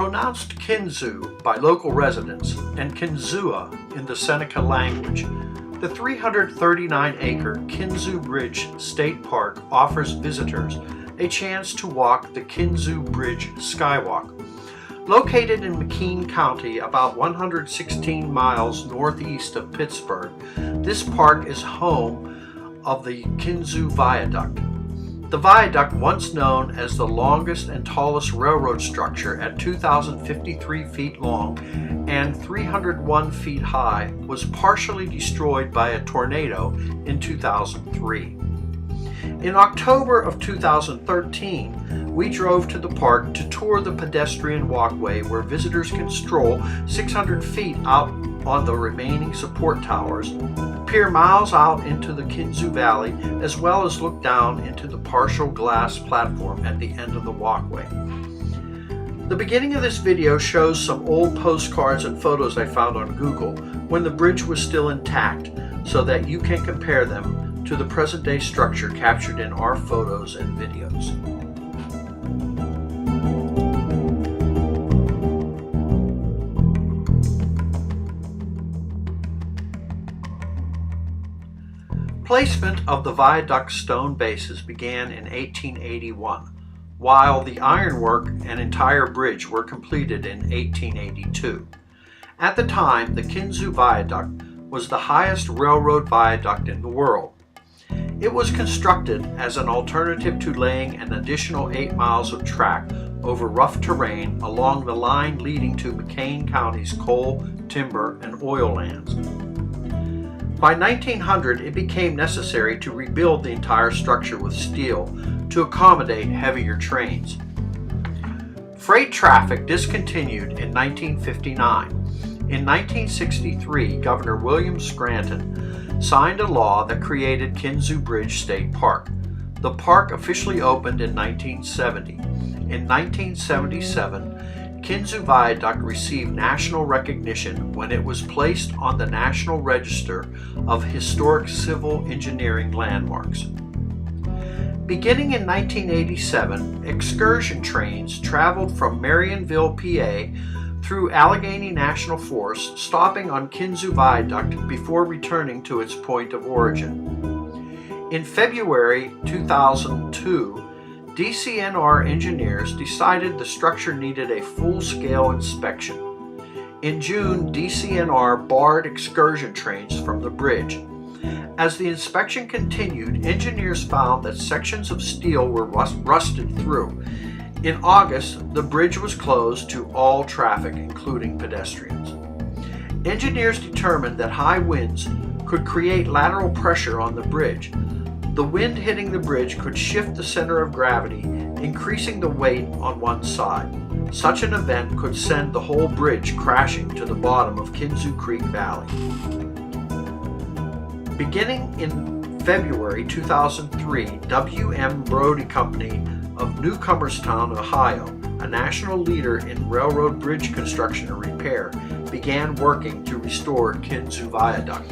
Pronounced Kinzu by local residents and Kinzua in the Seneca language, the 339-acre Kinzua Bridge State Park offers visitors a chance to walk the Kinzua Bridge Skywalk. Located in McKean County, about 116 miles northeast of Pittsburgh, this park is home of the Kinzua Viaduct. The viaduct, once known as the longest and tallest railroad structure at 2,053 feet long and 301 feet high, was partially destroyed by a tornado in 2003. In October of 2013, we drove to the park to tour the pedestrian walkway where visitors can stroll 600 feet out on the remaining support towers, peer miles out into the Kinzua Valley, as well as look down into the partial glass platform at the end of the walkway. The beginning of this video shows some old postcards and photos I found on Google when the bridge was still intact, so that you can compare them to the present-day structure captured in our photos and videos. Placement of the viaduct stone bases began in 1881, while the ironwork and entire bridge were completed in 1882. At the time, the Kinzua Viaduct was the highest railroad viaduct in the world. It was constructed as an alternative to laying an additional 8 miles of track over rough terrain along the line leading to McKean County's coal, timber, and oil lands. By 1900, it became necessary to rebuild the entire structure with steel to accommodate heavier trains. Freight traffic discontinued in 1959. In 1963, Governor William Scranton signed a law that created Kinzua Bridge State Park. The park officially opened in 1970. In 1977, Kinzua Viaduct received national recognition when it was placed on the National Register of Historic Civil Engineering Landmarks. Beginning in 1987, excursion trains traveled from Marionville, PA, through Allegheny National Forest, stopping on Kinzua Viaduct before returning to its point of origin. In February 2002, DCNR engineers decided the structure needed a full-scale inspection. In June, DCNR barred excursion trains from the bridge. As the inspection continued, engineers found that sections of steel were rusted through. In August, the bridge was closed to all traffic, including pedestrians. Engineers determined that high winds could create lateral pressure on the bridge. The wind hitting the bridge could shift the center of gravity, increasing the weight on one side. Such an event could send the whole bridge crashing to the bottom of Kinzua Creek Valley. Beginning in February 2003, W.M. Brody Company of Newcomerstown, Ohio, a national leader in railroad bridge construction and repair, began working to restore Kinzua Viaduct.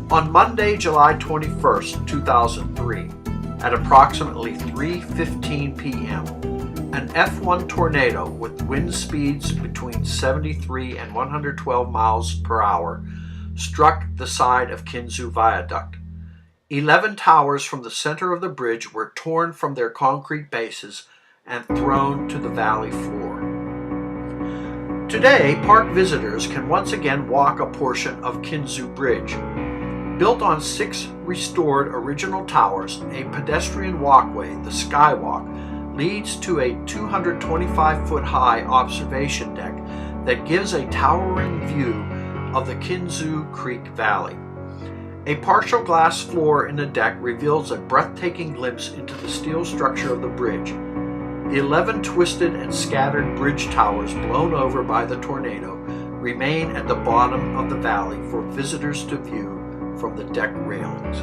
On Monday, July 21, 2003, at approximately 3:15 p.m., an F1 tornado with wind speeds between 73 and 112 miles per hour struck the side of Kinzua Viaduct. 11 towers from the center of the bridge were torn from their concrete bases and thrown to the valley floor. Today, park visitors can once again walk a portion of Kinzua Bridge. Built on 6 restored original towers, a pedestrian walkway, the Skywalk, leads to a 225-foot-high observation deck that gives a towering view of the Kinzua Creek Valley. A partial glass floor in the deck reveals a breathtaking glimpse into the steel structure of the bridge. The 11 twisted and scattered bridge towers blown over by the tornado remain at the bottom of the valley for visitors to view from the deck railings.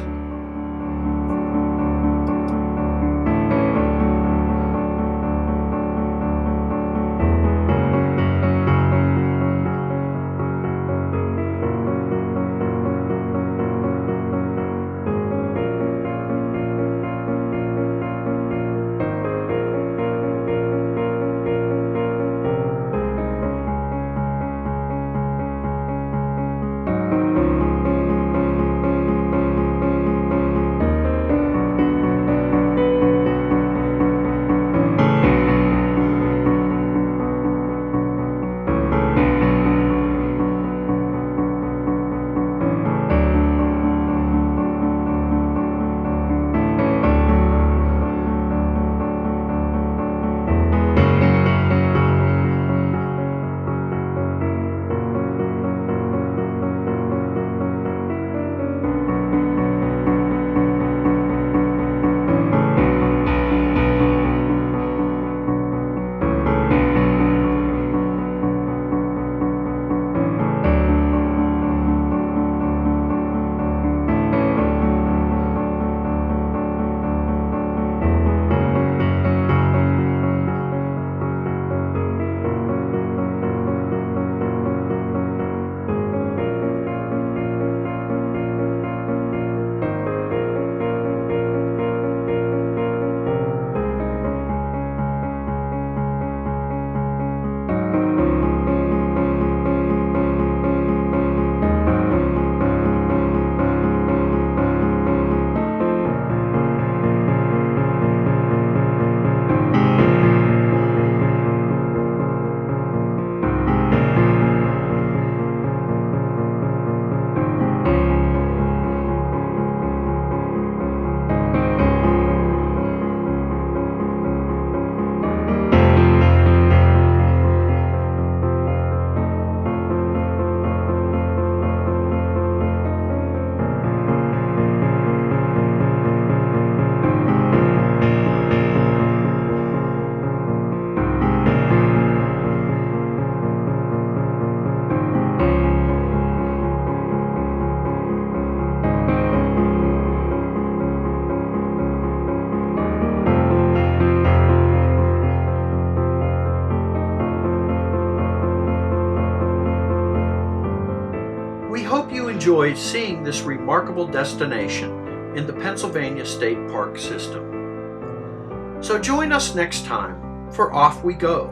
enjoyed seeing this remarkable destination in the Pennsylvania State Park system. So join us next time for Off We Go.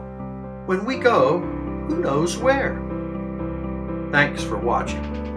When we go, who knows where? Thanks for watching.